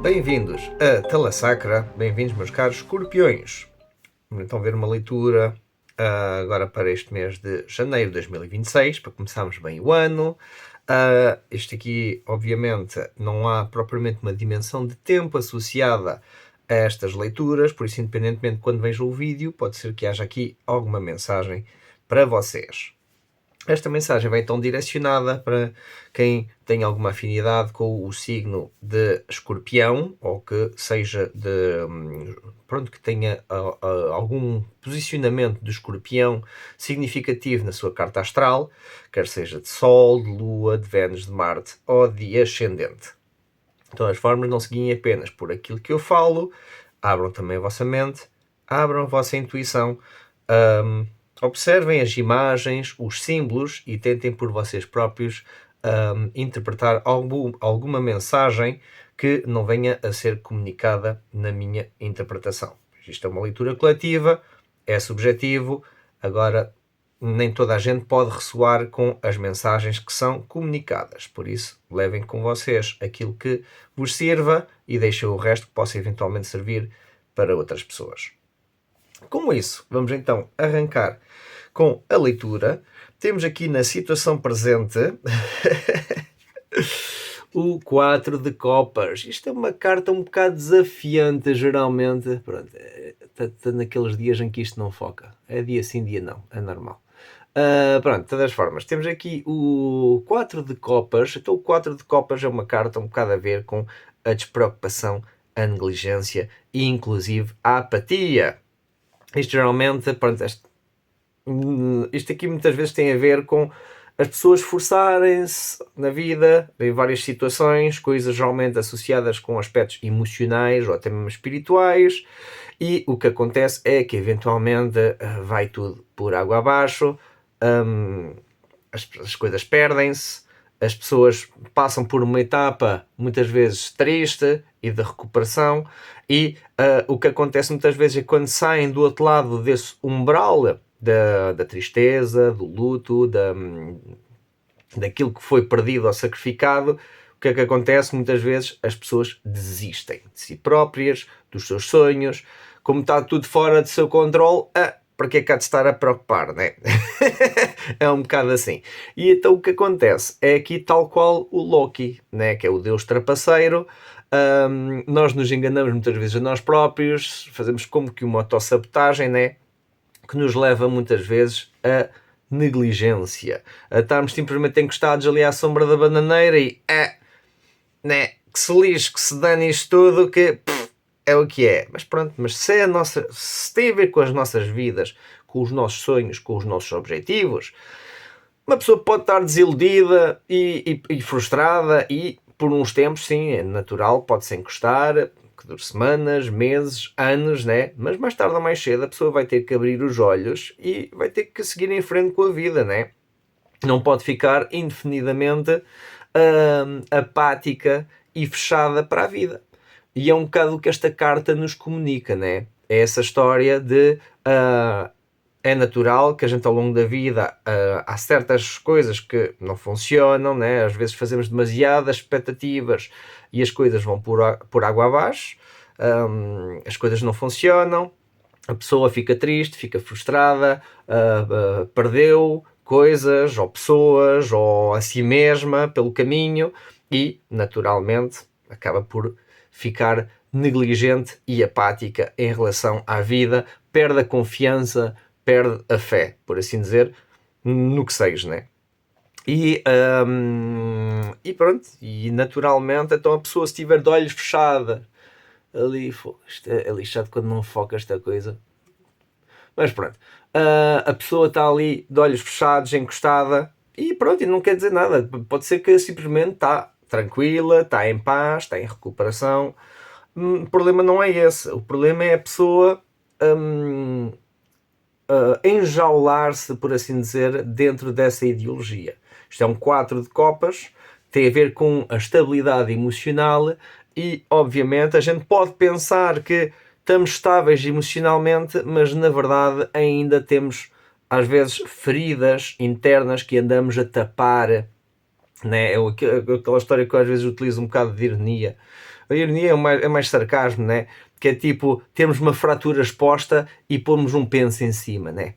Bem-vindos a Tala Sacra, bem-vindos meus caros escorpiões. Então ver uma leitura agora para este mês de janeiro de 2026, para começarmos bem o ano. Este aqui, obviamente, não há propriamente uma dimensão de tempo associada a estas leituras, por isso, independentemente de quando vejam o vídeo, pode ser que haja aqui alguma mensagem para vocês. Esta mensagem vai então direcionada para quem tem alguma afinidade com o signo de Escorpião, ou que seja que tenha algum posicionamento de Escorpião significativo na sua carta astral, quer seja de Sol, de Lua, de Vênus, de Marte ou de Ascendente. Então as formas não se guiem apenas por aquilo que eu falo, abram também a vossa mente, abram a vossa intuição, observem as imagens, os símbolos e tentem por vocês próprios interpretar alguma mensagem que não venha a ser comunicada na minha interpretação. Isto é uma leitura coletiva, é subjetivo, agora nem toda a gente pode ressoar com as mensagens que são comunicadas. Por isso, levem com vocês aquilo que vos sirva e deixem o resto que possa eventualmente servir para outras pessoas. Com isso, vamos então arrancar com a leitura. Temos aqui na situação presente o 4 de copas. Isto é uma carta um bocado desafiante, geralmente. Pronto, está naqueles dias em que isto não foca. É dia sim, dia não. É normal. Pronto, de todas as formas, temos aqui o 4 de copas. Então o 4 de copas é uma carta um bocado a ver com a despreocupação, a negligência e inclusive a apatia. Isto geralmente, pronto, isto aqui muitas vezes tem a ver com as pessoas esforçarem-se na vida, em várias situações, coisas geralmente associadas com aspectos emocionais ou até mesmo espirituais, e o que acontece é que eventualmente vai tudo por água abaixo, as coisas perdem-se, as pessoas passam por uma etapa muitas vezes triste e de recuperação, e o que acontece muitas vezes é que quando saem do outro lado desse umbral da tristeza, do luto, daquilo que foi perdido ou sacrificado, o que é que acontece? Muitas vezes as pessoas desistem de si próprias, dos seus sonhos, como está tudo fora do seu controle, para que é que há de estar a preocupar, né? É um bocado assim. E então o que acontece é aqui tal qual o Loki, né? Que é o deus trapaceiro. Nós nos enganamos muitas vezes a nós próprios, fazemos como que uma autossabotagem, né? Que nos leva muitas vezes a negligência, a estarmos simplesmente encostados ali à sombra da bananeira e né? Que se lixe, que se dane isto tudo, que é o que é. Mas pronto, mas se tem a ver com as nossas vidas, com os nossos sonhos, com os nossos objetivos, uma pessoa pode estar desiludida e frustrada e por uns tempos, sim, é natural, pode-se encostar, que dure semanas, meses, anos, né? Mas mais tarde ou mais cedo a pessoa vai ter que abrir os olhos e vai ter que seguir em frente com a vida, né? Não pode ficar indefinidamente apática e fechada para a vida. E é um bocado o que esta carta nos comunica, né? É essa história de é natural que a gente ao longo da vida há certas coisas que não funcionam, né? Às vezes fazemos demasiadas expectativas e as coisas vão por água abaixo, as coisas não funcionam, a pessoa fica triste, fica frustrada, perdeu coisas ou pessoas ou a si mesma pelo caminho e naturalmente acaba por ficar negligente e apática em relação à vida, perde a confiança, perde a fé, por assim dizer, no que seja, né? E pronto, e naturalmente, então a pessoa se estiver de olhos fechados, ali, isto é lixado quando não foca esta coisa, mas pronto, a pessoa está ali de olhos fechados, encostada, e pronto, e não quer dizer nada, pode ser que simplesmente está tranquila, está em paz, está em recuperação. O problema não é esse, o problema é a pessoa enjaular-se, por assim dizer, dentro dessa ideologia. Isto é um 4 de copas, tem a ver com a estabilidade emocional e, obviamente, a gente pode pensar que estamos estáveis emocionalmente, mas na verdade ainda temos, às vezes, feridas internas que andamos a tapar né? Aquela história que eu às vezes utilizo um bocado de ironia. A ironia é mais sarcasmo, né? Que é tipo, temos uma fratura exposta e pomos um penso em cima, né?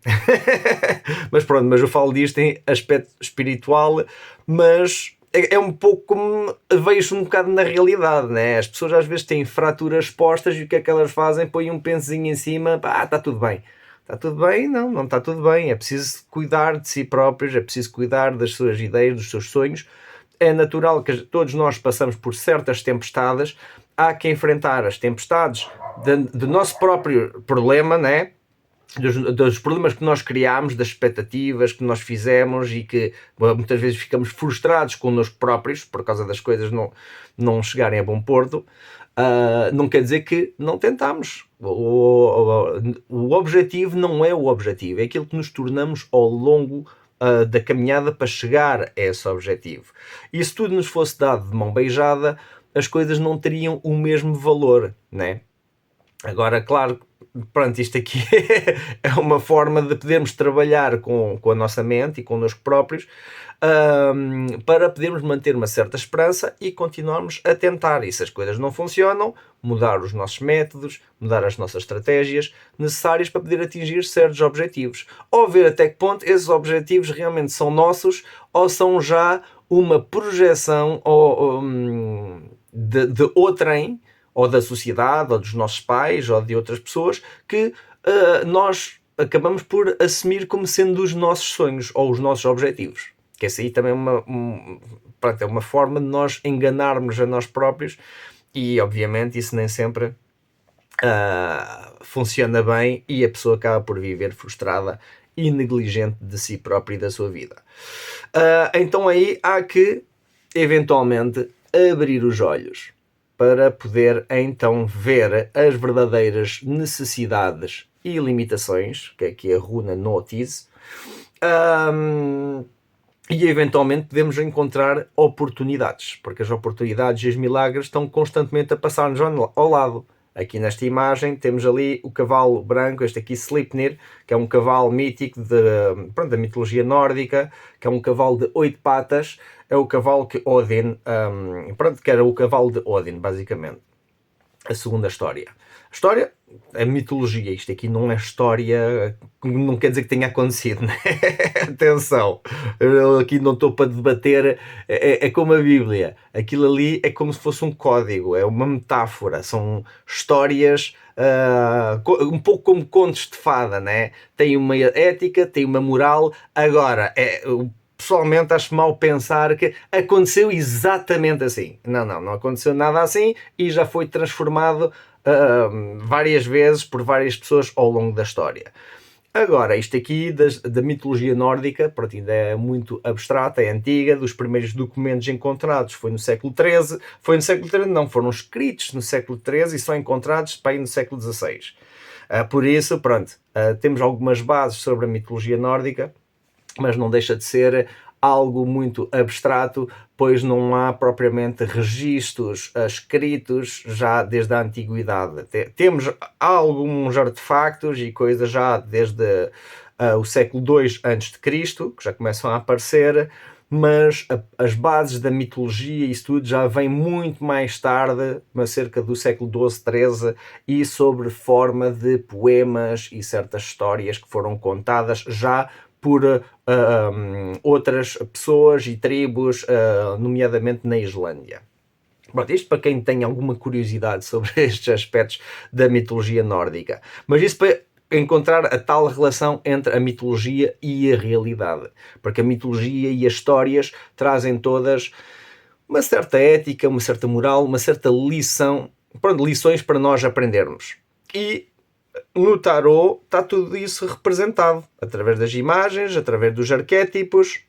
Mas pronto, mas eu falo disto em aspecto espiritual, mas é um pouco como vejo um bocado na realidade, né? As pessoas às vezes têm fraturas expostas e o que é que elas fazem? Põem um pensozinho em cima, pá, está tudo bem. Está tudo bem? Não, não está tudo bem. É preciso cuidar de si próprios, é preciso cuidar das suas ideias, dos seus sonhos. É natural que todos nós passamos por certas tempestades. Há que enfrentar as tempestades do nosso próprio problema, né? Dos problemas que nós criámos, das expectativas que nós fizemos e que muitas vezes ficamos frustrados connosco próprios por causa das coisas não chegarem a bom porto. Não quer dizer que não tentamos. O objetivo não é o objetivo, é aquilo que nos tornamos ao longo da caminhada para chegar a esse objetivo. E se tudo nos fosse dado de mão beijada, as coisas não teriam o mesmo valor, né? Agora, claro, pronto, isto aqui é uma forma de podermos trabalhar com a nossa mente e connosco próprios, para podermos manter uma certa esperança e continuarmos a tentar. E se as coisas não funcionam, mudar os nossos métodos, mudar as nossas estratégias necessárias para poder atingir certos objetivos. Ou ver até que ponto esses objetivos realmente são nossos ou são já uma projeção de outrem, ou da sociedade, ou dos nossos pais, ou de outras pessoas, que nós acabamos por assumir como sendo os nossos sonhos, ou os nossos objetivos. Que essa aí também é uma forma de nós enganarmos a nós próprios, e obviamente isso nem sempre funciona bem, e a pessoa acaba por viver frustrada e negligente de si própria e da sua vida. Então aí há que, eventualmente, abrir os olhos para poder então ver as verdadeiras necessidades e limitações, que é aqui a runa Notice, e eventualmente podemos encontrar oportunidades, porque as oportunidades e os milagres estão constantemente a passar-nos ao lado. Aqui nesta imagem temos ali o cavalo branco, este aqui Sleipnir, que é um cavalo mítico da mitologia nórdica, que é um cavalo de 8 patas, é o cavalo que Odin, que era o cavalo de Odin, basicamente. A segunda história. A história é mitologia, isto aqui não é história, não quer dizer que tenha acontecido, né? Atenção, eu aqui não estou para debater, é como a Bíblia, aquilo ali é como se fosse um código, é uma metáfora, são histórias um pouco como contos de fada, né? Tem uma ética, tem uma moral, agora pessoalmente acho mal pensar que aconteceu exatamente assim. Não aconteceu nada assim e já foi transformado várias vezes por várias pessoas ao longo da história. Agora, isto aqui da mitologia nórdica, pronto, ainda é muito abstrata, é antiga, dos primeiros documentos encontrados foi no século XIII, foram escritos no século XIII e só encontrados para aí no século XVI. Por isso, pronto, temos algumas bases sobre a mitologia nórdica, mas não deixa de ser algo muito abstrato, pois não há propriamente registros escritos já desde a antiguidade. Temos alguns artefactos e coisas já desde o século II a.C., que já começam a aparecer, mas as bases da mitologia e isso tudo já vem muito mais tarde, cerca do século XII, XIII, e sobre forma de poemas e certas histórias que foram contadas já por outras pessoas e tribos, nomeadamente na Islândia. Pronto, isto para quem tem alguma curiosidade sobre estes aspectos da mitologia nórdica. Mas isso para encontrar a tal relação entre a mitologia e a realidade. Porque a mitologia e as histórias trazem todas uma certa ética, uma certa moral, uma certa lição, lições para nós aprendermos. E no tarot está tudo isso representado, através das imagens, através dos arquétipos.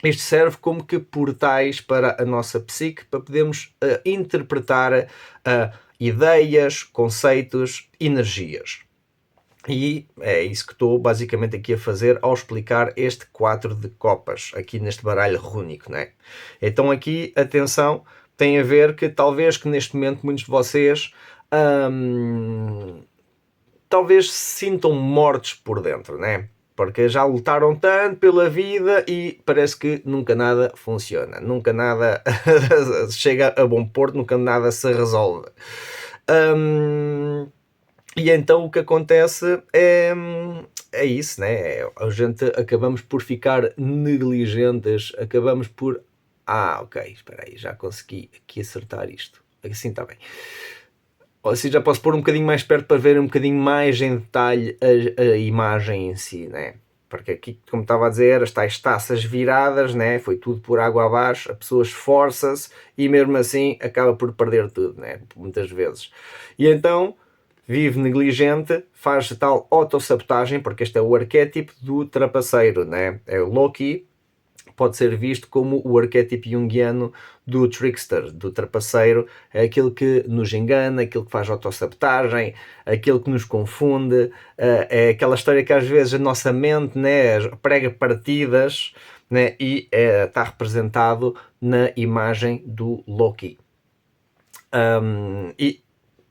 Isto serve como que portais para a nossa psique, para podermos interpretar ideias, conceitos, energias. E é isso que estou basicamente aqui a fazer ao explicar este 4 de copas, aqui neste baralho rúnico, né? Então aqui, atenção, tem a ver que talvez que neste momento muitos de vocês talvez se sintam mortos por dentro, né? porque já lutaram tanto pela vida e parece que nunca nada funciona, nunca nada chega a bom porto, nunca nada se resolve. E então o que acontece é isso, né? A gente acabamos por ficar negligentes, acabamos por... ok, espera aí, já consegui aqui acertar isto. Assim está bem. Assim já posso pôr um bocadinho mais perto para ver um bocadinho mais em detalhe a imagem em si, né? Porque aqui, como estava a dizer, as tais taças viradas, né? Foi tudo por água abaixo, a pessoa esforça-se e mesmo assim acaba por perder tudo, né? Muitas vezes. E então vive negligente, faz tal autossabotagem, porque este é o arquétipo do trapaceiro, né? É o Loki, pode ser visto como o arquétipo junguiano do trickster, do trapaceiro, é aquele que nos engana, aquele que faz autossabotagem, aquele que nos confunde, é aquela história que às vezes a nossa mente, né, prega partidas, né, e está representado na imagem do Loki.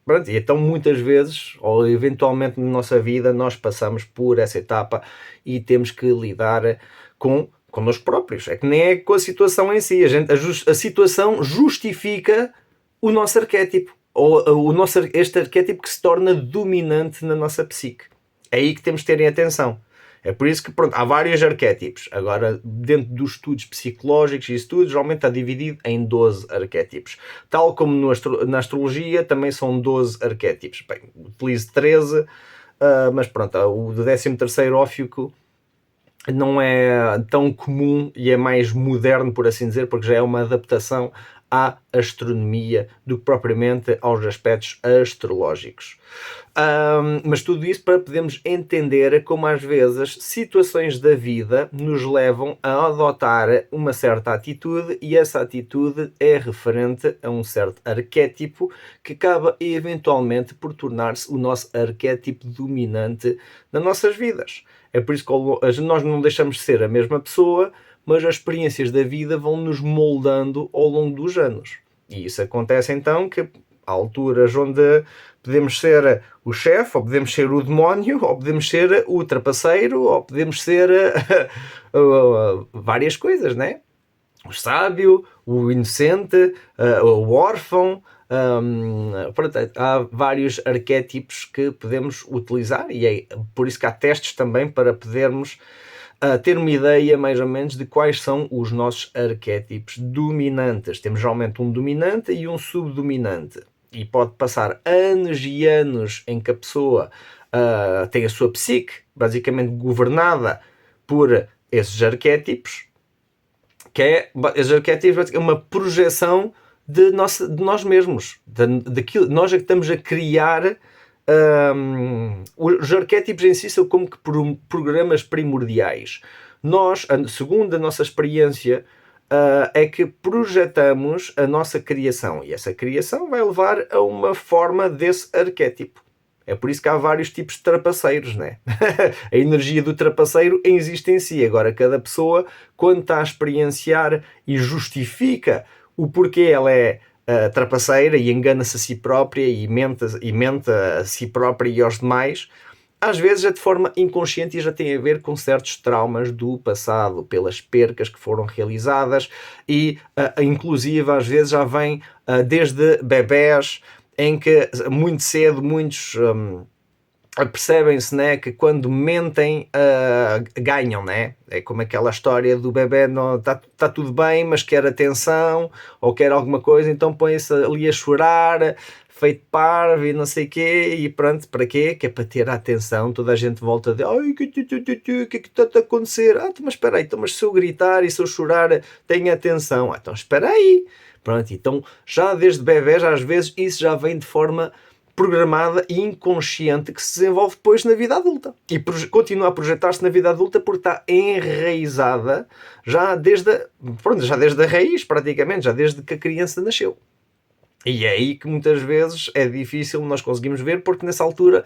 Pronto, e então muitas vezes, ou eventualmente na nossa vida, nós passamos por essa etapa e temos que lidar com connosco próprios. É que nem é com a situação em si. A situação justifica o nosso arquétipo, ou este arquétipo que se torna dominante na nossa psique. É aí que temos de terem atenção. É por isso que, pronto, há vários arquétipos. Agora, dentro dos estudos psicológicos e estudos, geralmente está dividido em 12 arquétipos. Tal como na astrologia, também são 12 arquétipos. Bem, utilizo 13, mas pronto, o do 13º Ófiuco não é tão comum e é mais moderno, por assim dizer, porque já é uma adaptação à astronomia do que propriamente aos aspectos astrológicos. Mas tudo isso para podermos entender como às vezes situações da vida nos levam a adotar uma certa atitude e essa atitude é referente a um certo arquétipo que acaba eventualmente por tornar-se o nosso arquétipo dominante nas nossas vidas. É por isso que nós não deixamos de ser a mesma pessoa, mas as experiências da vida vão nos moldando ao longo dos anos. E isso acontece então que há alturas onde podemos ser o chefe, ou podemos ser o demónio, ou podemos ser o trapaceiro, ou podemos ser várias coisas, né? O sábio, o inocente, o órfão. Há vários arquétipos que podemos utilizar e é por isso que há testes também para podermos ter uma ideia mais ou menos de quais são os nossos arquétipos dominantes. Temos geralmente um dominante e um subdominante e pode passar anos e anos em que a pessoa tem a sua psique basicamente governada por esses arquétipos, esses arquétipos é uma projeção de nós mesmos, daquilo, nós é que estamos a criar. Os arquétipos em si são como que programas primordiais. Nós, segundo a nossa experiência, é que projetamos a nossa criação e essa criação vai levar a uma forma desse arquétipo. É por isso que há vários tipos de trapaceiros, né? A energia do trapaceiro existe em si. Agora, cada pessoa, quando está a experienciar e justifica o porquê ela é trapaceira e engana-se a si própria e mente a si própria e aos demais, às vezes é de forma inconsciente e já tem a ver com certos traumas do passado, pelas percas que foram realizadas e inclusive às vezes já vem desde bebés, em que muito cedo muitos percebem-se, né, que quando mentem ganham, né? É como aquela história do bebê, está tudo bem, mas quer atenção ou quer alguma coisa, então põe-se ali a chorar, feito parvo e não sei o quê, e pronto, para quê? Que é para ter a atenção, toda a gente volta de ai, o que é que está a acontecer? Mas espera aí, mas se eu gritar e se eu chorar, tenha atenção. Então espera aí. Pronto, então já desde bebés, às vezes, isso já vem de forma programada e inconsciente que se desenvolve depois na vida adulta. E continua a projetar-se na vida adulta porque está enraizada já desde a raiz, praticamente, já desde que a criança nasceu. E é aí que muitas vezes é difícil nós conseguimos ver, porque nessa altura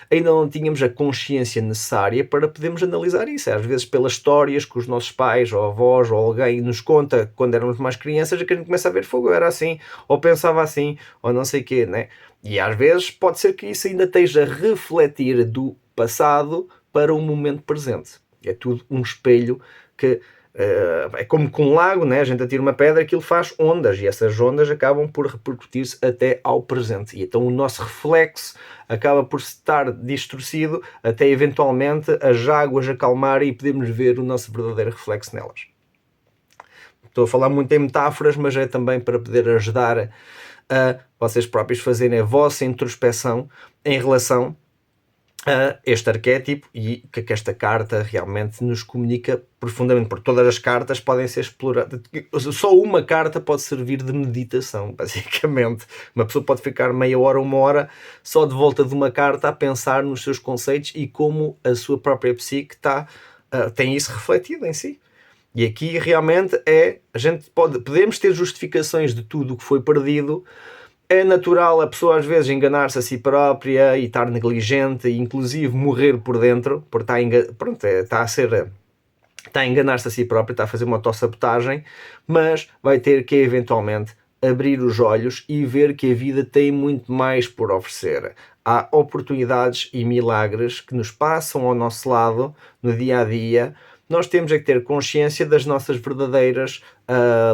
ainda não tínhamos a consciência necessária para podermos analisar isso. Às vezes pelas histórias que os nossos pais ou avós ou alguém nos conta quando éramos mais crianças, é que a gente começa a ver fogo, eu era assim, ou pensava assim, ou não sei o quê, né? E às vezes pode ser que isso ainda esteja a refletir do passado para o momento presente. É tudo um espelho que é como com um lago, né? A gente atira uma pedra, aquilo faz ondas e essas ondas acabam por repercutir-se até ao presente. E então o nosso reflexo acaba por estar distorcido até eventualmente as águas acalmarem e podemos ver o nosso verdadeiro reflexo nelas. Estou a falar muito em metáforas, mas é também para poder ajudar a vocês próprios fazerem a vossa introspeção em relação a este arquétipo e que esta carta realmente nos comunica profundamente, porque todas as cartas podem ser exploradas. Só uma carta pode servir de meditação, basicamente. Uma pessoa pode ficar meia hora, uma hora, só de volta de uma carta a pensar nos seus conceitos e como a sua própria psique tem isso refletido em si. E aqui realmente a gente podemos ter justificações de tudo o que foi perdido. É natural a pessoa às vezes enganar-se a si própria e estar negligente e inclusive morrer por dentro, porque está a enganar-se a si própria, está a fazer uma autossabotagem, mas vai ter que eventualmente abrir os olhos e ver que a vida tem muito mais por oferecer. Há oportunidades e milagres que nos passam ao nosso lado no dia a dia. Nós temos é que ter consciência das nossas verdadeiras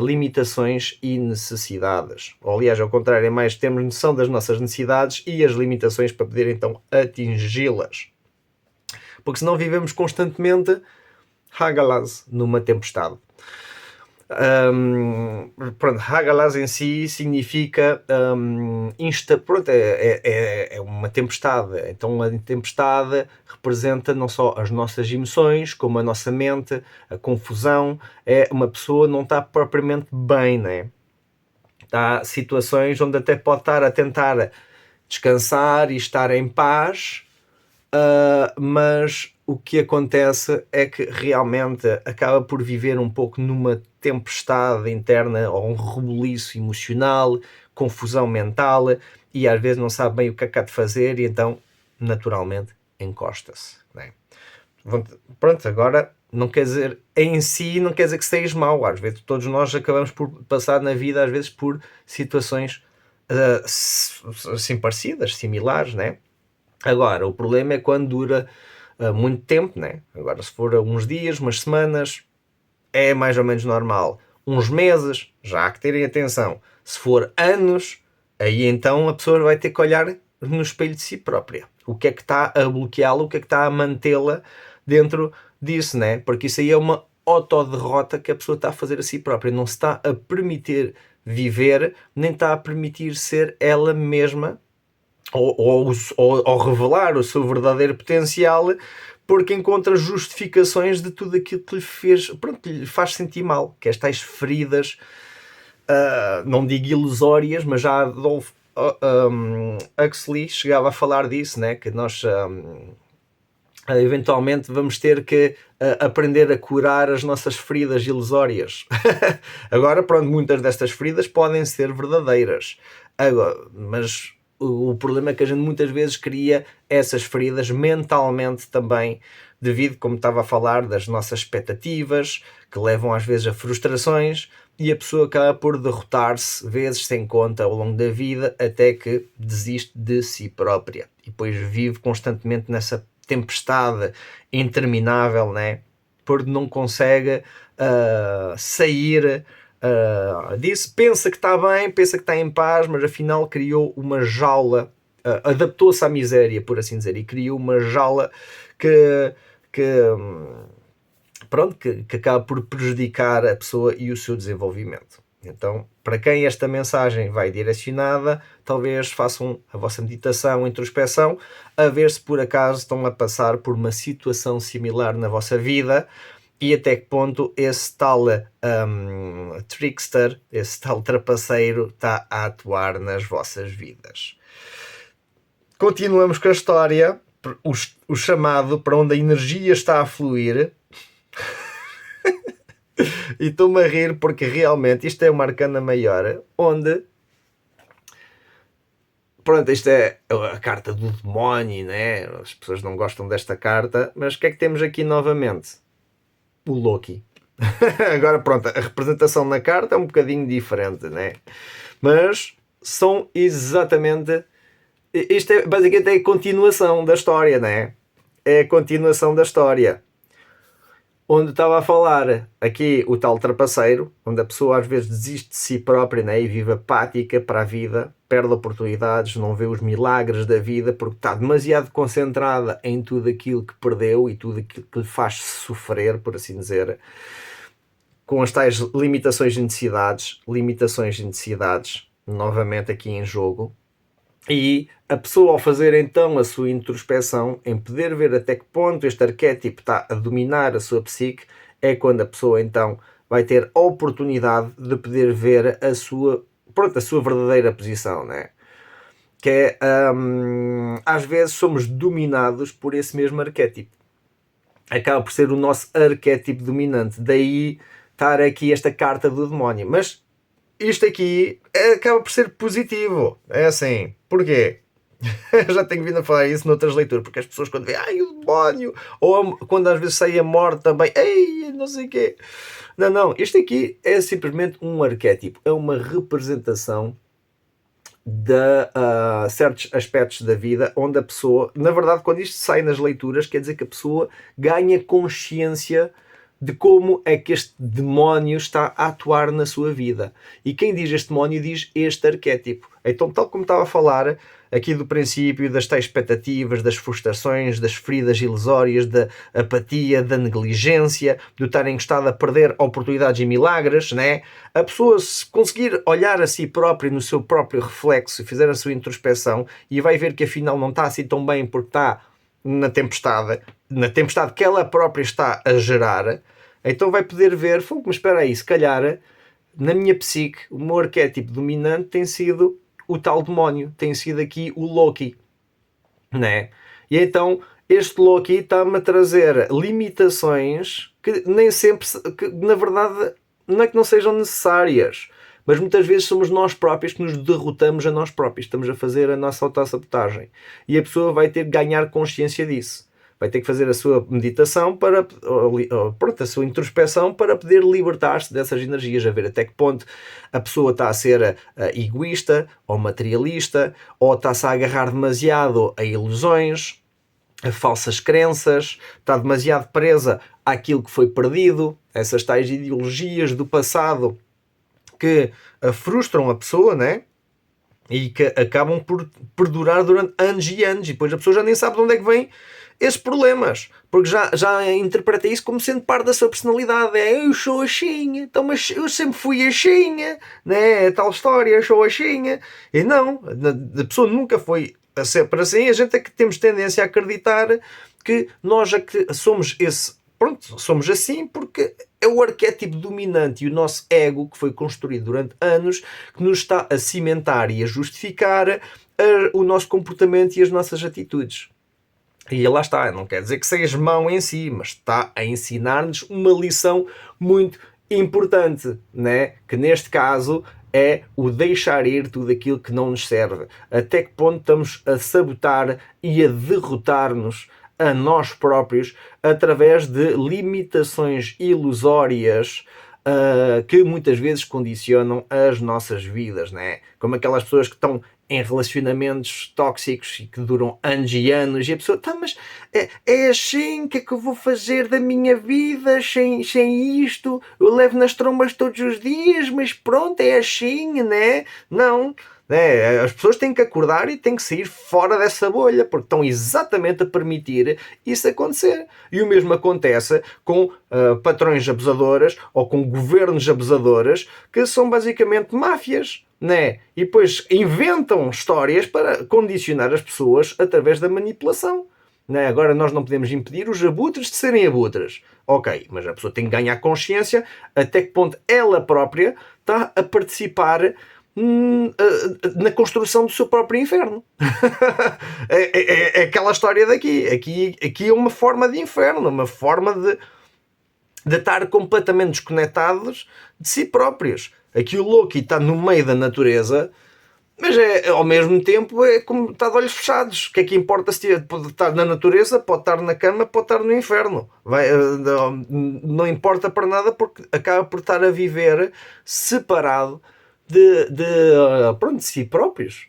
limitações e necessidades. Ou, aliás, ao contrário, é mais termos noção das nossas necessidades e as limitações para poder então atingi-las. Porque senão vivemos constantemente Hagalaz, numa tempestade. Hagalaz em si significa é uma tempestade. Então a tempestade representa não só as nossas emoções, como a nossa mente, a confusão. Uma pessoa não está propriamente bem, né? Há situações onde até pode estar a tentar descansar e estar em paz, mas o que acontece é que realmente acaba por viver um pouco numa tempestade interna ou um rebuliço emocional, confusão mental e às vezes não sabe bem o que há de fazer e então naturalmente encosta-se, né? Pronto, agora não quer dizer em si, não quer dizer que seja mau. Às vezes todos nós acabamos por passar na vida às vezes por situações assim parecidas, similares, né? Agora, o problema é quando dura muito tempo, né? Agora, se for uns dias, umas semanas, é mais ou menos normal. Uns meses, já há que terem atenção. Se for anos, aí então a pessoa vai ter que olhar no espelho de si própria. O que é que está a bloqueá-la, o que é que está a mantê-la dentro disso, né? Porque isso aí é uma autoderrota que a pessoa está a fazer a si própria. Não se está a permitir viver, nem está a permitir ser ela mesma ou revelar o seu verdadeiro potencial, porque encontra justificações de tudo aquilo que lhe fez, pronto, lhe faz sentir mal, que estas feridas, não digo ilusórias, mas já Adolf Huxley chegava a falar disso, né? Que nós eventualmente vamos ter que aprender a curar as nossas feridas ilusórias. Agora, pronto, muitas destas feridas podem ser verdadeiras, mas o problema é que a gente muitas vezes cria essas feridas mentalmente também, devido, como estava a falar, das nossas expectativas, que levam às vezes a frustrações, e a pessoa acaba por derrotar-se, vezes sem conta, ao longo da vida, até que desiste de si própria. E depois vive constantemente nessa tempestade interminável, né? Porque não consegue sair disso, pensa que está bem, pensa que está em paz, mas afinal criou uma jaula, adaptou-se à miséria, por assim dizer, e criou uma jaula que acaba por prejudicar a pessoa e o seu desenvolvimento. Então, para quem esta mensagem vai direcionada, talvez façam a vossa meditação, introspeção, a ver se por acaso estão a passar por uma situação similar na vossa vida e até que ponto esse tal trickster, esse tal trapaceiro está a atuar nas vossas vidas. Continuamos com a história, o chamado para onde a energia está a fluir. E estou-me a rir porque realmente isto é uma arcana maior, onde, pronto, isto é a carta do demónio, né? As pessoas não gostam desta carta, mas o que é que temos aqui novamente? O Loki. Agora, pronto, a representação na carta é um bocadinho diferente, né? Mas são exatamente... Isto é basicamente a continuação da história, né? É a continuação da história. onde estava a falar aqui o tal trapaceiro, onde a pessoa às vezes desiste de si própria, né, e vive apática para a vida, perde oportunidades, não vê os milagres da vida porque está demasiado concentrada em tudo aquilo que perdeu e tudo aquilo que lhe faz sofrer, por assim dizer, com as tais limitações e necessidades, novamente aqui em jogo. E a pessoa, ao fazer então a sua introspeção, em poder ver até que ponto este arquétipo está a dominar a sua psique, é quando a pessoa então vai ter a oportunidade de poder ver a sua verdadeira posição, né? Que é, às vezes somos dominados por esse mesmo arquétipo. Acaba por ser o nosso arquétipo dominante. Daí estar aqui esta carta do demónio. Mas isto aqui acaba por ser positivo. É assim. Porquê? Eu já tenho vindo a falar isso noutras leituras, porque as pessoas quando veem, ai, o demónio, ou quando às vezes sai a morte também, ei, não sei o quê. Não, isto aqui é simplesmente um arquétipo, é uma representação de certos aspectos da vida, onde a pessoa, na verdade, quando isto sai nas leituras, quer dizer que a pessoa ganha consciência de como é que este demónio está a atuar na sua vida. E quem diz este demónio diz este arquétipo. Então, tal como estava a falar aqui do princípio, das tais expectativas, das frustrações, das feridas ilusórias, da apatia, da negligência, do estar encostado a perder oportunidades e milagres, né? A pessoa, se conseguir olhar a si própria no seu próprio reflexo e fizer a sua introspeção, e vai ver que afinal não está assim tão bem porque está na tempestade que ela própria está a gerar, então vai poder ver, mas espera aí, se calhar na minha psique o meu arquétipo dominante tem sido o tal demónio, tem sido aqui o Loki, né? E então este Loki está-me a trazer limitações que nem sempre, que na verdade não é que não sejam necessárias, mas muitas vezes somos nós próprios que nos derrotamos a nós próprios, estamos a fazer a nossa autossabotagem, e a pessoa vai ter que ganhar consciência disso. Vai ter que fazer a sua meditação, a sua introspeção para poder libertar-se dessas energias, a ver até que ponto a pessoa está a ser egoísta ou materialista, ou está-se a agarrar demasiado a ilusões, a falsas crenças, está demasiado presa àquilo que foi perdido, essas tais ideologias do passado que frustram a pessoa, né? E que acabam por perdurar durante anos e anos, e depois a pessoa já nem sabe de onde é que vem esses problemas, porque já interpreta isso como sendo parte da sua personalidade. Eu sou assim, então, mas eu sempre fui assim, né? É tal história, eu sou assim. E não, a pessoa nunca foi sempre assim. A gente é que temos tendência a acreditar que nós é que somos somos assim porque é o arquétipo dominante e o nosso ego que foi construído durante anos que nos está a cimentar e a justificar o nosso comportamento e as nossas atitudes. E lá está, não quer dizer que seja mau em si, mas está a ensinar-nos uma lição muito importante, né? Que neste caso é o deixar ir tudo aquilo que não nos serve. Até que ponto estamos a sabotar e a derrotar-nos a nós próprios através de limitações ilusórias que muitas vezes condicionam as nossas vidas, né? Como aquelas pessoas que estão em relacionamentos tóxicos e que duram anos e anos, e a pessoa, mas é assim, que é que eu vou fazer da minha vida sem isto? Eu levo nas trombas todos os dias, mas pronto, é assim, né? Não, né? As pessoas têm que acordar e têm que sair fora dessa bolha, porque estão exatamente a permitir isso acontecer. E o mesmo acontece com patrões abusadoras ou com governos abusadores, que são basicamente máfias, né? E depois inventam histórias para condicionar as pessoas através da manipulação. Né? Agora nós não podemos impedir os abutres de serem abutres. Ok, mas a pessoa tem que ganhar consciência até que ponto ela própria está a participar na construção do seu próprio inferno. É aquela história daqui. Aqui é uma forma de inferno, uma forma de estar completamente desconectados de si próprios. Aqui o Loki está no meio da natureza, mas ao mesmo tempo é como está de olhos fechados. O que é que importa se pode estar na natureza, pode estar na cama, pode estar no inferno. Não importa para nada, porque acaba por estar a viver separado de si próprios.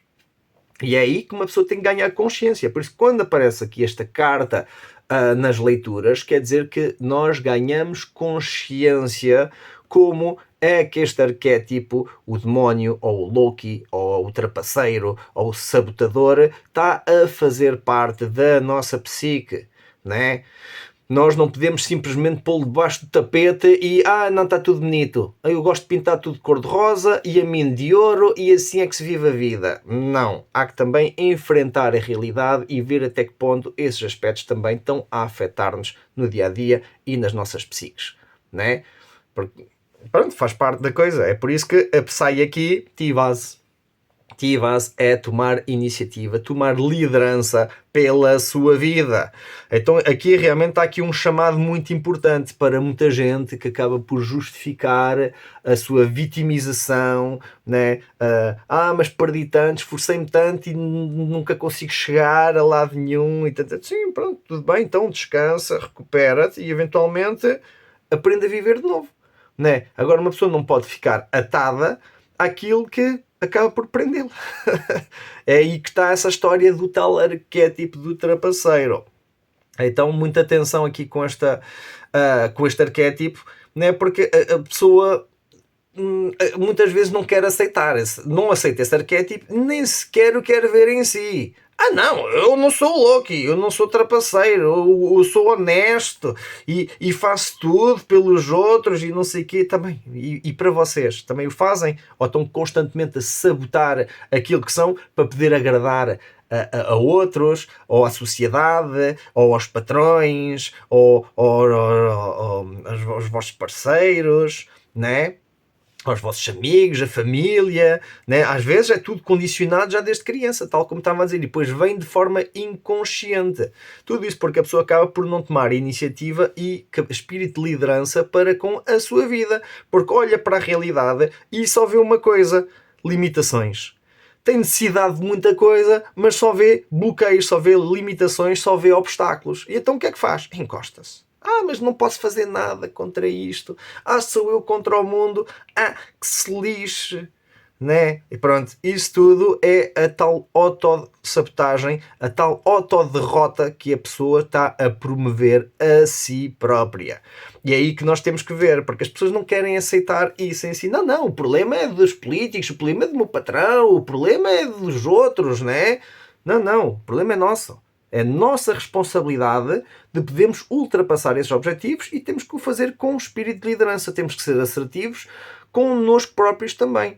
E é aí que uma pessoa tem que ganhar consciência. Por isso, quando aparece aqui esta carta nas leituras, quer dizer que nós ganhamos consciência como é que este arquétipo, o demónio, ou o Loki, ou o trapaceiro, ou o sabotador, está a fazer parte da nossa psique, né? Nós não podemos simplesmente pô-lo debaixo do tapete e não, está tudo bonito. Eu gosto de pintar tudo de cor-de-rosa e a mim de ouro e assim é que se vive a vida. Não. Há que também enfrentar a realidade e ver até que ponto esses aspectos também estão a afetar-nos no dia-a-dia e nas nossas psiques, né? Porque, pronto, faz parte da coisa. É por isso que a Psy aqui, Tivas é tomar iniciativa, tomar liderança pela sua vida. Então aqui realmente há aqui um chamado muito importante para muita gente que acaba por justificar a sua vitimização, né? Mas perdi tanto, esforcei-me tanto e nunca consigo chegar a lado nenhum. E tanto. Sim, pronto, tudo bem, então descansa, recupera-te e eventualmente aprende a viver de novo. Né? Agora uma pessoa não pode ficar atada àquilo que acaba por prendê-lo. É aí que está essa história do tal arquétipo do trapaceiro. Então, muita atenção aqui com este arquétipo, né? Porque a pessoa muitas vezes não quer aceitar, não aceita esse arquétipo, nem sequer o quer ver em si. Não, eu não sou Loki, eu não sou trapaceiro, eu sou honesto e faço tudo pelos outros e não sei o quê também. E para vocês, também o fazem? Ou estão constantemente a sabotar aquilo que são para poder agradar a outros, ou à sociedade, ou aos patrões, ou aos vossos parceiros, né? Aos vossos amigos, a família, né? Às vezes é tudo condicionado já desde criança, tal como estava a dizer, e depois vem de forma inconsciente. Tudo isso porque a pessoa acaba por não tomar iniciativa e espírito de liderança para com a sua vida, porque olha para a realidade e só vê uma coisa: limitações. Tem necessidade de muita coisa, mas só vê bloqueios, só vê limitações, só vê obstáculos. E então o que é que faz? Encosta-se. Mas não posso fazer nada contra isto. Sou eu contra o mundo. Que se lixe. Né? E pronto, isso tudo é a tal autossabotagem, a tal autoderrota que a pessoa está a promover a si própria. E é aí que nós temos que ver, porque as pessoas não querem aceitar isso em si. Não, o problema é dos políticos, o problema é do meu patrão, o problema é dos outros, né? Não, o problema é nosso. É nossa responsabilidade de podermos ultrapassar esses objetivos e temos que o fazer com espírito de liderança. Temos que ser assertivos connosco próprios também.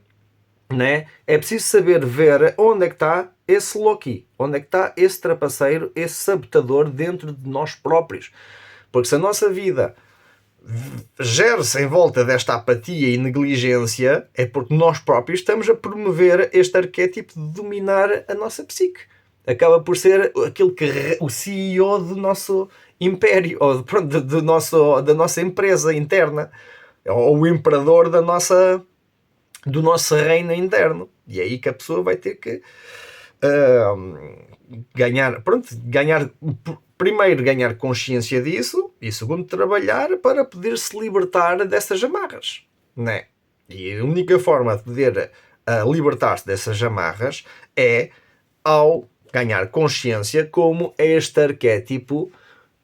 Né? É preciso saber ver onde é que está esse Loki, onde é que está esse trapaceiro, esse sabotador dentro de nós próprios. Porque se a nossa vida gere-se em volta desta apatia e negligência, é porque nós próprios estamos a promover este arquétipo de dominar a nossa psique. Acaba por ser aquele que o CEO do nosso império, ou pronto, da nossa empresa interna, ou o imperador do nosso reino interno. E é aí que a pessoa vai ter que primeiro ganhar consciência disso e segundo trabalhar para poder se libertar dessas amarras, né? E a única forma de poder libertar-se dessas amarras é ao ganhar consciência como este arquétipo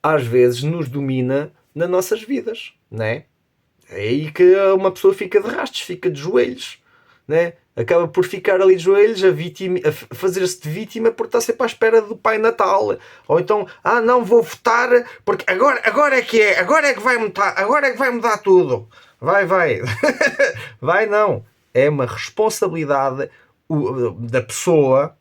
às vezes nos domina nas nossas vidas, né? É aí que uma pessoa fica de rastos, fica de joelhos, né? Acaba por ficar ali de joelhos a fazer-se de vítima por estar sempre à espera do Pai Natal. Ou então, não vou votar porque agora é que vai mudar, agora é que vai mudar tudo. Vai. Vai não. É uma responsabilidade da pessoa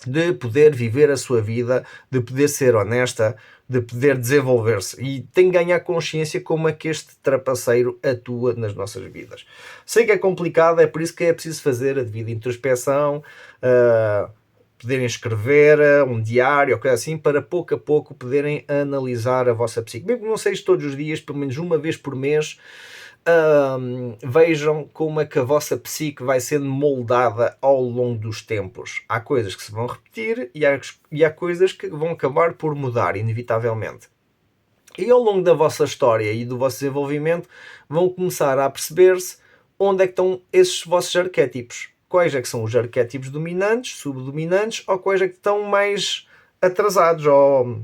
de poder viver a sua vida, de poder ser honesta, de poder desenvolver-se. E tem que ganhar consciência como é que este trapaceiro atua nas nossas vidas. Sei que é complicado, é por isso que é preciso fazer a devida introspeção, poderem escrever um diário ou coisa assim, para pouco a pouco poderem analisar a vossa psique. Mesmo que não seja todos os dias, pelo menos uma vez por mês, vejam como é que a vossa psique vai sendo moldada ao longo dos tempos. Há coisas que se vão repetir e há coisas que vão acabar por mudar, inevitavelmente. E ao longo da vossa história e do vosso desenvolvimento vão começar a perceber-se onde é que estão esses vossos arquétipos. Quais é que são os arquétipos dominantes, subdominantes, ou quais é que estão mais atrasados ou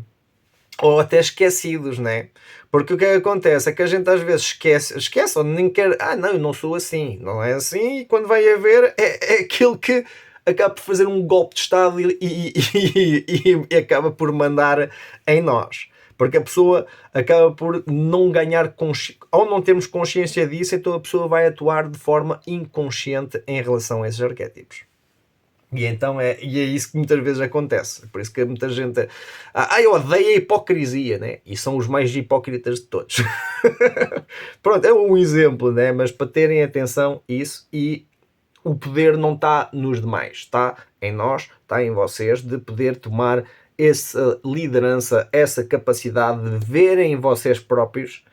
ou até esquecidos, né? Porque o que é que acontece? É que a gente às vezes esquece ou nem quer, não, eu não sou assim, não é assim, e quando vai a ver, é aquilo que acaba por fazer um golpe de Estado e acaba por mandar em nós. Porque a pessoa acaba por não ganhar consciência, ao não termos consciência disso, então a pessoa vai atuar de forma inconsciente em relação a esses arquétipos. E então é isso que muitas vezes acontece. Por isso que muita gente. Eu odeio a hipocrisia, né? E são os mais hipócritas de todos. Pronto, é um exemplo, né? Mas para terem atenção, isso. E o poder não está nos demais, está em nós, está em vocês, de poder tomar essa liderança, essa capacidade de verem em vocês próprios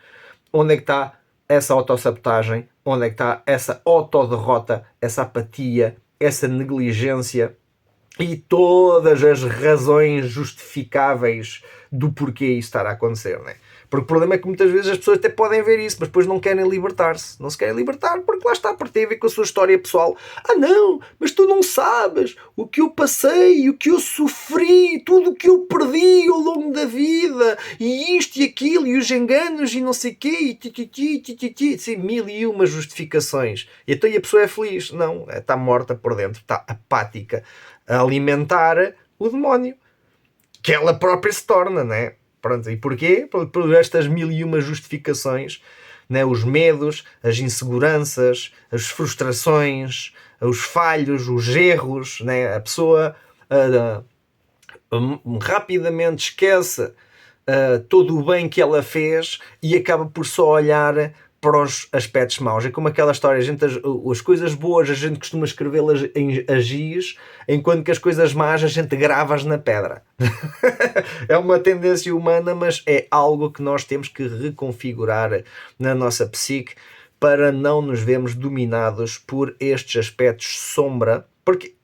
onde é que está essa autossabotagem, onde é que está essa autoderrota, essa apatia, essa negligência e todas as razões justificáveis do porquê isso estar a acontecer, né? Porque o problema é que muitas vezes as pessoas até podem ver isso, mas depois não querem libertar-se. Não se querem libertar porque lá está, porque tem a ver com a sua história pessoal. Não, mas tu não sabes o que eu passei, o que eu sofri, tudo o que eu perdi ao longo da vida, e isto e aquilo, e os enganos e não sei o quê, e sim, mil e uma justificações. E então a pessoa é feliz. Não, está morta por dentro, está apática, a alimentar o demónio, que ela própria se torna, né? Pronto, e porquê? Por estas mil e uma justificações, né? Os medos, as inseguranças, as frustrações, os falhos, os erros, né? A pessoa rapidamente esquece todo o bem que ela fez e acaba por só olhar para os aspectos maus. É como aquela história, as coisas boas a gente costuma escrevê-las a giz, enquanto que as coisas más a gente grava-as na pedra. É uma tendência humana, mas é algo que nós temos que reconfigurar na nossa psique para não nos vermos dominados por estes aspectos sombra, porque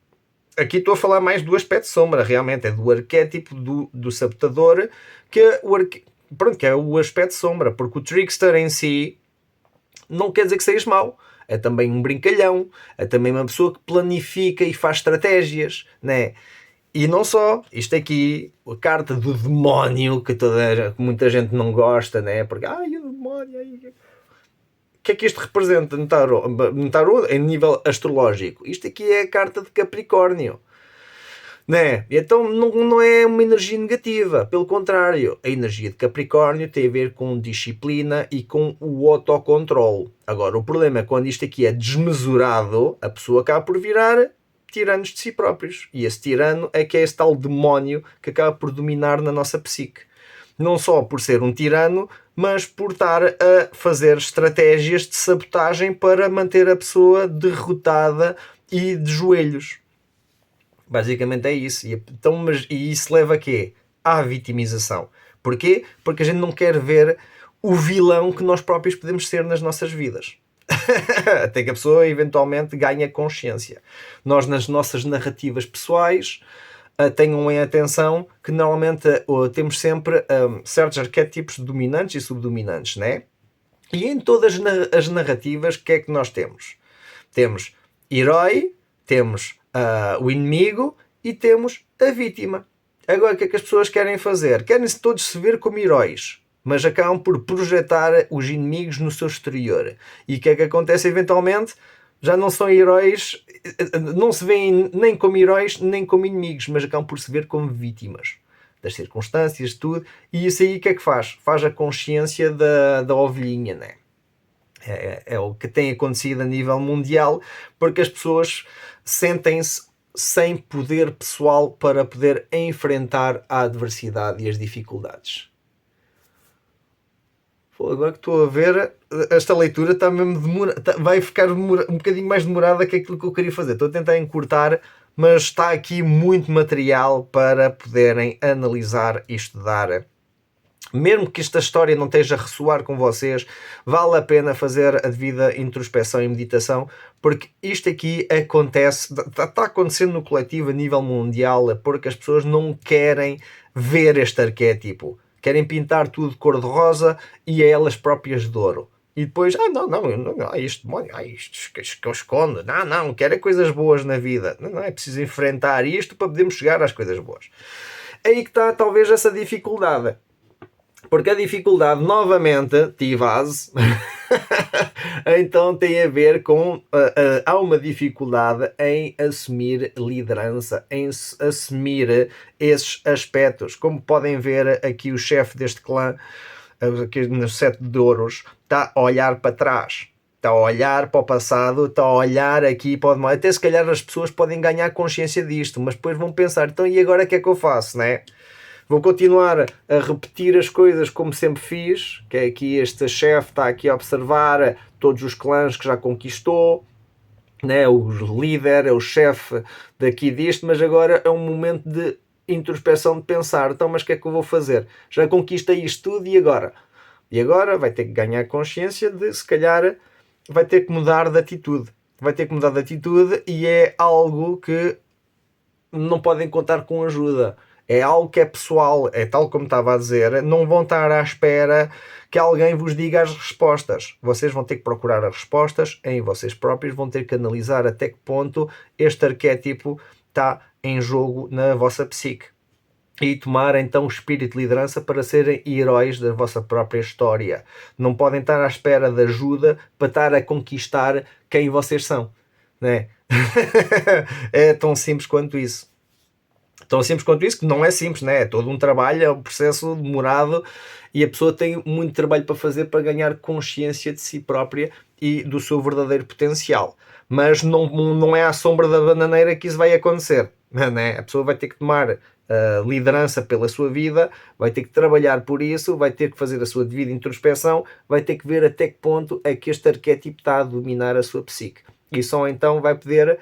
aqui estou a falar mais do aspecto sombra, realmente é do arquétipo do sabotador, que é o aspecto sombra, porque o trickster em si não quer dizer que sejas mau. É também um brincalhão, é também uma pessoa que planifica e faz estratégias, né? E não só, isto aqui, a carta do demónio, que muita gente não gosta, né? Porque, o demónio, o que é que isto representa no tarot, em nível astrológico? Isto aqui é a carta de Capricórnio, né? Então não é uma energia negativa, pelo contrário, a energia de Capricórnio tem a ver com disciplina e com o autocontrole. Agora, o problema é quando isto aqui é desmesurado, a pessoa acaba por virar tiranos de si próprios. E esse tirano é que é esse tal demónio que acaba por dominar na nossa psique. Não só por ser um tirano, mas por estar a fazer estratégias de sabotagem para manter a pessoa derrotada e de joelhos. Basicamente é isso. E isso leva a quê? À vitimização. Porquê? Porque a gente não quer ver o vilão que nós próprios podemos ser nas nossas vidas. Até que a pessoa eventualmente ganha consciência. Nós, nas nossas narrativas pessoais, tenham em atenção que normalmente temos sempre certos arquétipos dominantes e subdominantes, né? E em todas as narrativas, o que é que nós temos? Temos herói, temos o inimigo e temos a vítima. Agora, o que é que as pessoas querem fazer? Querem-se todos se ver como heróis, mas acabam por projetar os inimigos no seu exterior. E o que é que acontece eventualmente? Já não são heróis, não se veem nem como heróis, nem como inimigos, mas acabam por se ver como vítimas das circunstâncias, tudo. E isso aí o que é que faz? Faz a consciência da ovelhinha, né? É o que tem acontecido a nível mundial, porque as pessoas sentem-se sem poder pessoal para poder enfrentar a adversidade e as dificuldades. Agora que estou a ver, esta leitura está mesmo vai ficar um bocadinho mais demorada que aquilo que eu queria fazer. Estou a tentar encurtar, mas está aqui muito material para poderem analisar e estudar. Mesmo que esta história não esteja a ressoar com vocês, vale a pena fazer a devida introspeção e meditação, porque isto aqui está acontecendo no coletivo a nível mundial, porque as pessoas não querem ver este arquétipo. Querem pintar tudo de cor-de-rosa e a elas próprias de ouro. E depois, isto que eu escondo. Não, quero coisas boas na vida. Não, é preciso enfrentar isto para podermos chegar às coisas boas. Aí que está talvez essa dificuldade. Porque a dificuldade, novamente, Tivaz, então tem a ver com. Há uma dificuldade em assumir liderança, em assumir esses aspectos. Como podem ver, aqui o chefe deste clã, aqui no Sete de Ouros, está a olhar para trás. Está a olhar para o passado, está a olhar aqui para o... Até se calhar as pessoas podem ganhar consciência disto, mas depois vão pensar, então e agora o que é que eu faço, né? Vou continuar a repetir as coisas como sempre fiz, que é aqui este chefe está aqui a observar todos os clãs que já conquistou, né? O líder, é o chefe daqui disto, mas agora é um momento de introspeção, de pensar, então mas o que é que eu vou fazer? Já conquistei isto tudo e agora? E agora vai ter que ganhar consciência de, se calhar, vai ter que mudar de atitude. Vai ter que mudar de atitude e é algo que não podem contar com ajuda. É algo que é pessoal, é tal como estava a dizer, não vão estar à espera que alguém vos diga as respostas. Vocês vão ter que procurar as respostas em vocês próprios, vão ter que analisar até que ponto este arquétipo está em jogo na vossa psique. E tomar então o espírito de liderança para serem heróis da vossa própria história. Não podem estar à espera de ajuda para estar a conquistar quem vocês são, né? É tão simples quanto isso. Tão simples quanto isso, que não é simples, né? É todo um trabalho, é um processo demorado e a pessoa tem muito trabalho para fazer para ganhar consciência de si própria e do seu verdadeiro potencial. Mas não é à sombra da bananeira que isso vai acontecer, né? A pessoa vai ter que tomar liderança pela sua vida, vai ter que trabalhar por isso, vai ter que fazer a sua devida introspeção, vai ter que ver até que ponto é que este arquétipo está a dominar a sua psique. E só então vai poder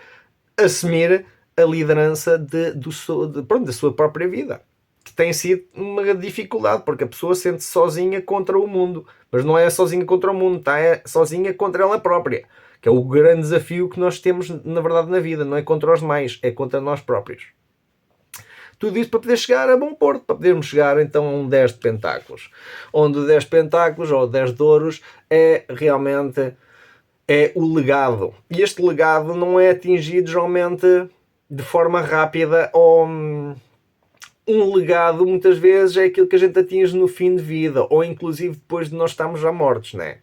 assumir a liderança da sua própria vida, que tem sido uma dificuldade, porque a pessoa sente-se sozinha contra o mundo, mas não é sozinha contra o mundo, está sozinha contra ela própria, que é o grande desafio que nós temos, na verdade, na vida. Não é contra os demais, é contra nós próprios. Tudo isso para poder chegar a bom porto, para podermos chegar então a um 10 de pentáculos, onde o 10 de pentáculos ou 10 de ouros é realmente o legado. E este legado não é atingido geralmente de forma rápida, ou um legado muitas vezes é aquilo que a gente atinge no fim de vida, ou inclusive depois de nós estarmos já mortos, né?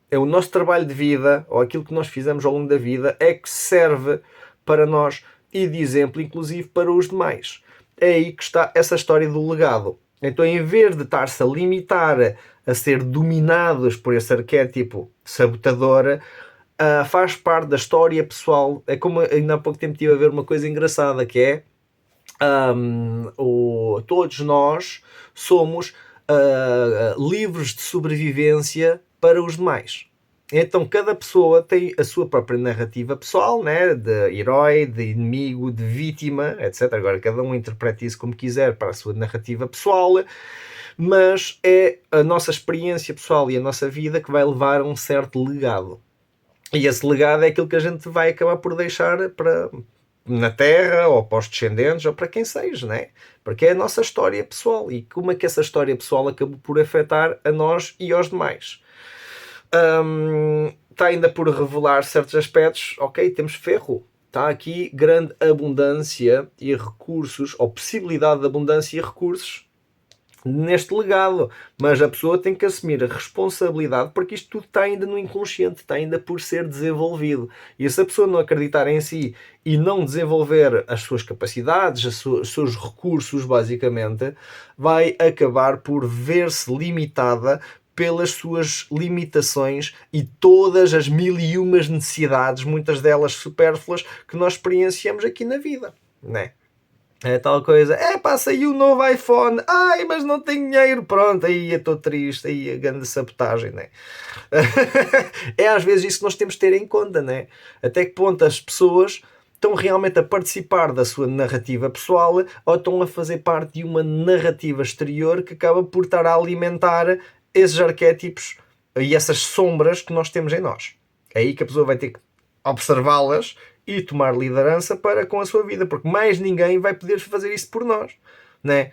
É o nosso trabalho de vida, ou aquilo que nós fizemos ao longo da vida, é que serve para nós e de exemplo, inclusive para os demais. É aí que está essa história do legado. Então, em vez de estar-se a limitar a ser dominados por esse arquétipo sabotador, faz parte da história pessoal. É como ainda há pouco tempo estive a ver uma coisa engraçada, que é todos nós somos livros de sobrevivência para os demais. Então cada pessoa tem a sua própria narrativa pessoal, né? De herói, de inimigo, de vítima, etc. Agora cada um interpreta isso como quiser para a sua narrativa pessoal, mas é a nossa experiência pessoal e a nossa vida que vai levar a um certo legado. E esse legado é aquilo que a gente vai acabar por deixar na Terra, ou para os descendentes, ou para quem seja, né? Porque é a nossa história pessoal. E como é que essa história pessoal acabou por afetar a nós e aos demais? Está ainda por revelar certos aspectos. Ok, temos ferro. Está aqui grande abundância e recursos, ou possibilidade de abundância e recursos neste legado, mas a pessoa tem que assumir a responsabilidade, porque isto tudo está ainda no inconsciente, está ainda por ser desenvolvido, e se a pessoa não acreditar em si e não desenvolver as suas capacidades, os seus recursos, basicamente, vai acabar por ver-se limitada pelas suas limitações e todas as mil e umas necessidades, muitas delas supérfluas, que nós experienciamos aqui na vida, né? É tal coisa, pá, saiu um novo iPhone, ai, mas não tenho dinheiro, pronto, aí eu estou triste, aí a grande sabotagem, né? É às vezes isso que nós temos de ter em conta, né? Até que ponto as pessoas estão realmente a participar da sua narrativa pessoal ou estão a fazer parte de uma narrativa exterior que acaba por estar a alimentar esses arquétipos e essas sombras que nós temos em nós. É aí que a pessoa vai ter que observá-las e tomar liderança para com a sua vida, porque mais ninguém vai poder fazer isso por nós, né?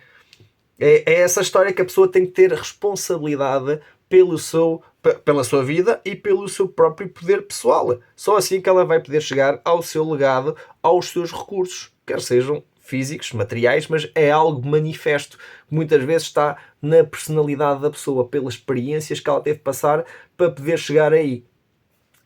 É essa história que a pessoa tem que ter responsabilidade pela sua vida e pelo seu próprio poder pessoal. Só assim que ela vai poder chegar ao seu legado, aos seus recursos, quer sejam físicos, materiais, mas é algo manifesto, que muitas vezes está na personalidade da pessoa, pelas experiências que ela teve de passar para poder chegar aí.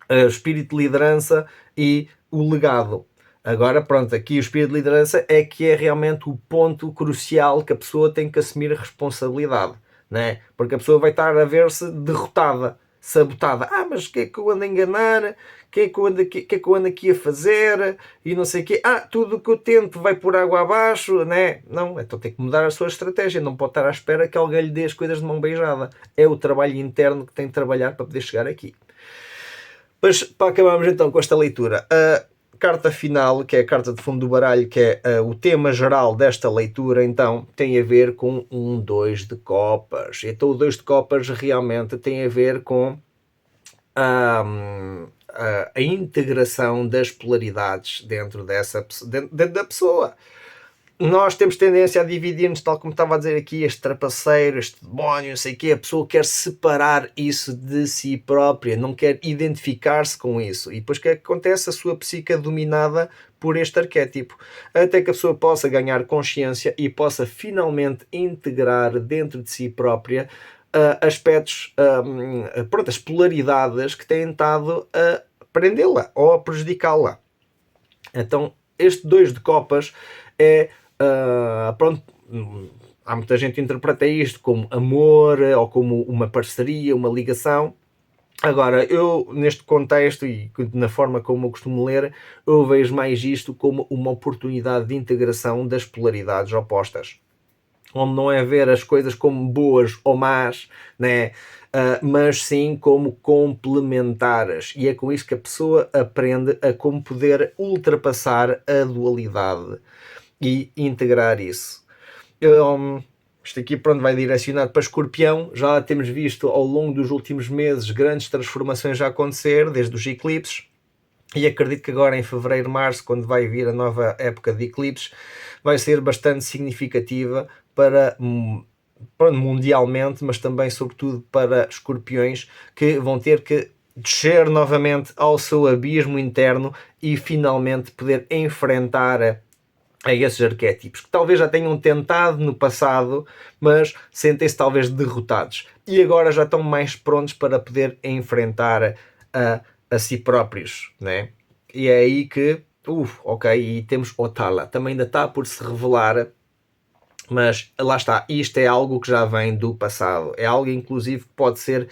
O espírito de liderança e o legado. Agora, pronto, aqui o espírito de liderança é que é realmente o ponto crucial que a pessoa tem que assumir a responsabilidade, né? Porque a pessoa vai estar a ver-se derrotada, sabotada. Mas o que é que eu ando a enganar? O que é que eu ando aqui a fazer? E não sei o quê. Tudo o que eu tento vai por água abaixo, né? Não, então tem que mudar a sua estratégia. Não pode estar à espera que alguém lhe dê as coisas de mão beijada. É o trabalho interno que tem de trabalhar para poder chegar aqui. Mas para acabarmos então com esta leitura, a carta final, que é a carta de fundo do baralho, que é o tema geral desta leitura, então tem a ver com um 2 de copas. Então o 2 de copas realmente tem a ver com a integração das polaridades dentro da pessoa. Nós temos tendência a dividir-nos, tal como estava a dizer aqui, este trapaceiro, este demónio, não sei o quê. A pessoa quer separar isso de si própria, não quer identificar-se com isso. E depois o que é que acontece? A sua psique é dominada por este arquétipo. Até que a pessoa possa ganhar consciência e possa finalmente integrar dentro de si própria aspectos, as polaridades que têm estado a prendê-la ou a prejudicá-la. Então, este 2 de copas é... há muita gente que interpreta isto como amor ou como uma parceria, uma ligação. Agora, eu neste contexto e na forma como eu costumo ler, eu vejo mais isto como uma oportunidade de integração das polaridades opostas, onde não é ver as coisas como boas ou más, né? Mas sim como complementares, e é com isso que a pessoa aprende a como poder ultrapassar a dualidade e integrar isso. Isto aqui pronto, vai direcionado para Escorpião. Já temos visto ao longo dos últimos meses grandes transformações a acontecer, desde os eclipses, e acredito que agora em fevereiro, março, quando vai vir a nova época de eclipses, vai ser bastante significativa para mundialmente, mas também sobretudo para escorpiões, que vão ter que descer novamente ao seu abismo interno e finalmente poder enfrentar a esses arquétipos, que talvez já tenham tentado no passado, mas sentem-se talvez derrotados. E agora já estão mais prontos para poder enfrentar a si próprios, né? E é aí que, e temos Otala, também ainda está por se revelar, mas lá está, isto é algo que já vem do passado, é algo inclusive que pode ser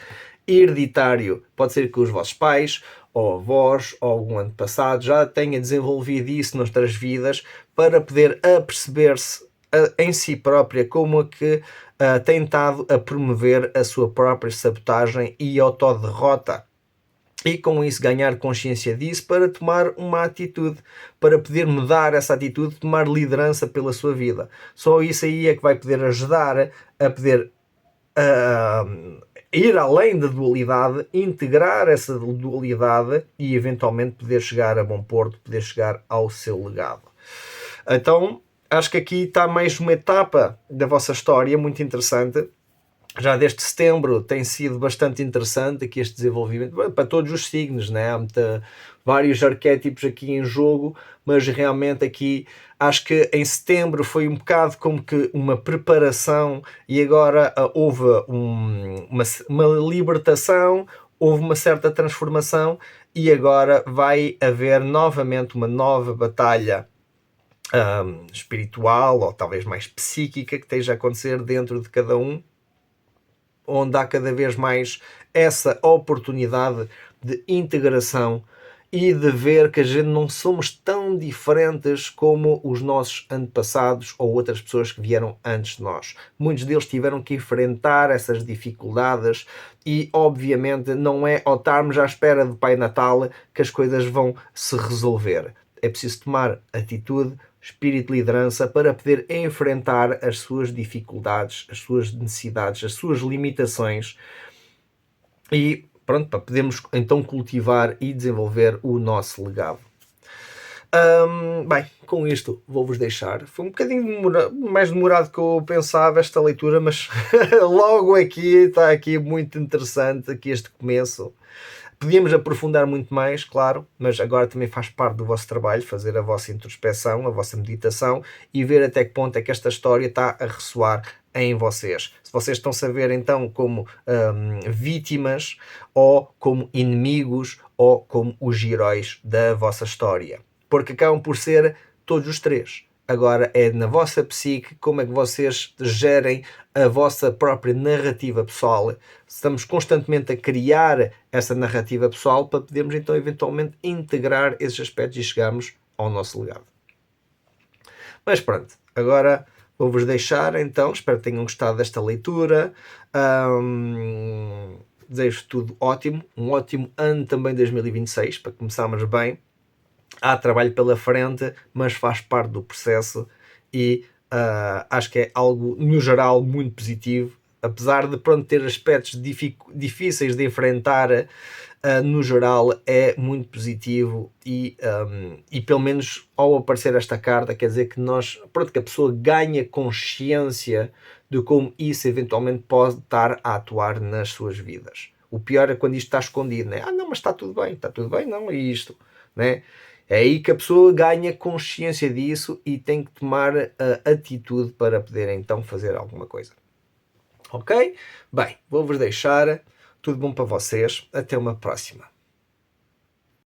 hereditário, pode ser que os vossos pais ou avós ou algum antepassado já tenha desenvolvido isso nas outras vidas para poder aperceber-se em si própria como que tem estado a promover a sua própria sabotagem e autoderrota. E com isso ganhar consciência disso para tomar uma atitude, para poder mudar essa atitude, tomar liderança pela sua vida. Só isso aí é que vai poder ajudar a poder ir além da dualidade, integrar essa dualidade e eventualmente poder chegar a bom porto, poder chegar ao seu legado. Então, acho que aqui está mais uma etapa da vossa história muito interessante. Já desde setembro tem sido bastante interessante aqui este desenvolvimento para todos os signos, né? Há vários arquétipos aqui em jogo, mas realmente aqui acho que em setembro foi um bocado como que uma preparação e agora houve uma libertação, houve uma certa transformação e agora vai haver novamente uma nova batalha espiritual ou talvez mais psíquica que esteja a acontecer dentro de cada um, onde há cada vez mais essa oportunidade de integração e de ver que a gente não somos tão diferentes como os nossos antepassados ou outras pessoas que vieram antes de nós. Muitos deles tiveram que enfrentar essas dificuldades e, obviamente, não é ao estarmos à espera do Pai Natal que as coisas vão se resolver. É preciso tomar atitude, espírito de liderança para poder enfrentar as suas dificuldades, as suas necessidades, as suas limitações e pronto, para podermos então cultivar e desenvolver o nosso legado. Bem, com isto vou-vos deixar. Foi um bocadinho mais demorado do que eu pensava esta leitura, mas logo aqui está aqui muito interessante aqui este começo Podíamos aprofundar muito mais, claro, mas agora também faz parte do vosso trabalho fazer a vossa introspeção, a vossa meditação e ver até que ponto é que esta história está a ressoar em vocês. Se vocês estão-se a ver então como vítimas, ou como inimigos, ou como os heróis da vossa história. Porque acabam por ser todos os três. Agora é na vossa psique como é que vocês gerem a vossa própria narrativa pessoal. Estamos constantemente a criar essa narrativa pessoal para podermos então eventualmente integrar esses aspectos e chegarmos ao nosso legado. Mas pronto, agora vou-vos deixar então, espero que tenham gostado desta leitura. Desejo tudo ótimo, um ótimo ano também 2026, para começarmos bem. Há trabalho pela frente, mas faz parte do processo e acho que é algo, no geral, muito positivo. Apesar de pronto, ter aspectos difíceis de enfrentar, no geral é muito positivo e pelo menos ao aparecer esta carta quer dizer que que a pessoa ganha consciência de como isso eventualmente pode estar a atuar nas suas vidas. O pior é quando isto está escondido, né? Não, mas está tudo bem, não é isto, né? É aí que a pessoa ganha consciência disso e tem que tomar atitude para poder então fazer alguma coisa. Ok? Bem, vou-vos deixar. Tudo bom para vocês. Até uma próxima.